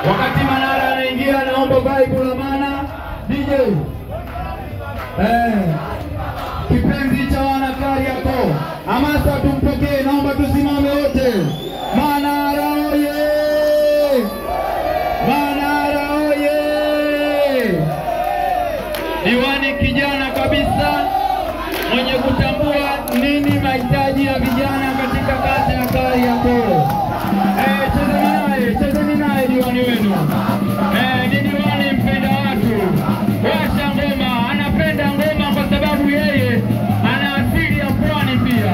Wakati Manara anaingia naomba vibe la Mana DJ. Kipenzi cha wana Kariakoo. Hamasa tumpokee, naomba tusimame wote. Manara oye! Manara oye! Diwani kijana kabisa mwenye kutambua nini mahitaji ya vijana katika kata ya Kariakoo. Chezeni naye diwani wenu. Ni diwani mpenda watu. Washa ngoma, anapenda ngoma kwa sababu yeye ana asili ya pwani pia.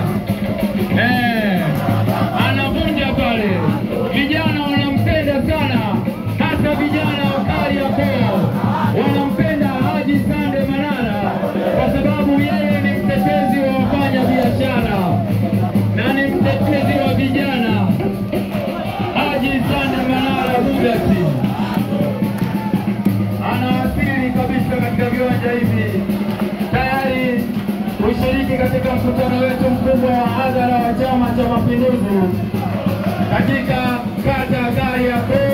Anavunja pale. Vijana wanampenda sana, hasa vijana wa Kariakoo. Wanampenda Haji Sande Manara kwa sababu yeye ni mtetezi wa wafanya biashara na ni mtetezi wa vijana. Haji Sande Manara Bugatti anawasili kabisa katika viwanja hivi tayari kushiriki katika mkutano wetu mkubwa wa hadhara wa Chama cha Mapinduzi katika kata ya Kariakoo.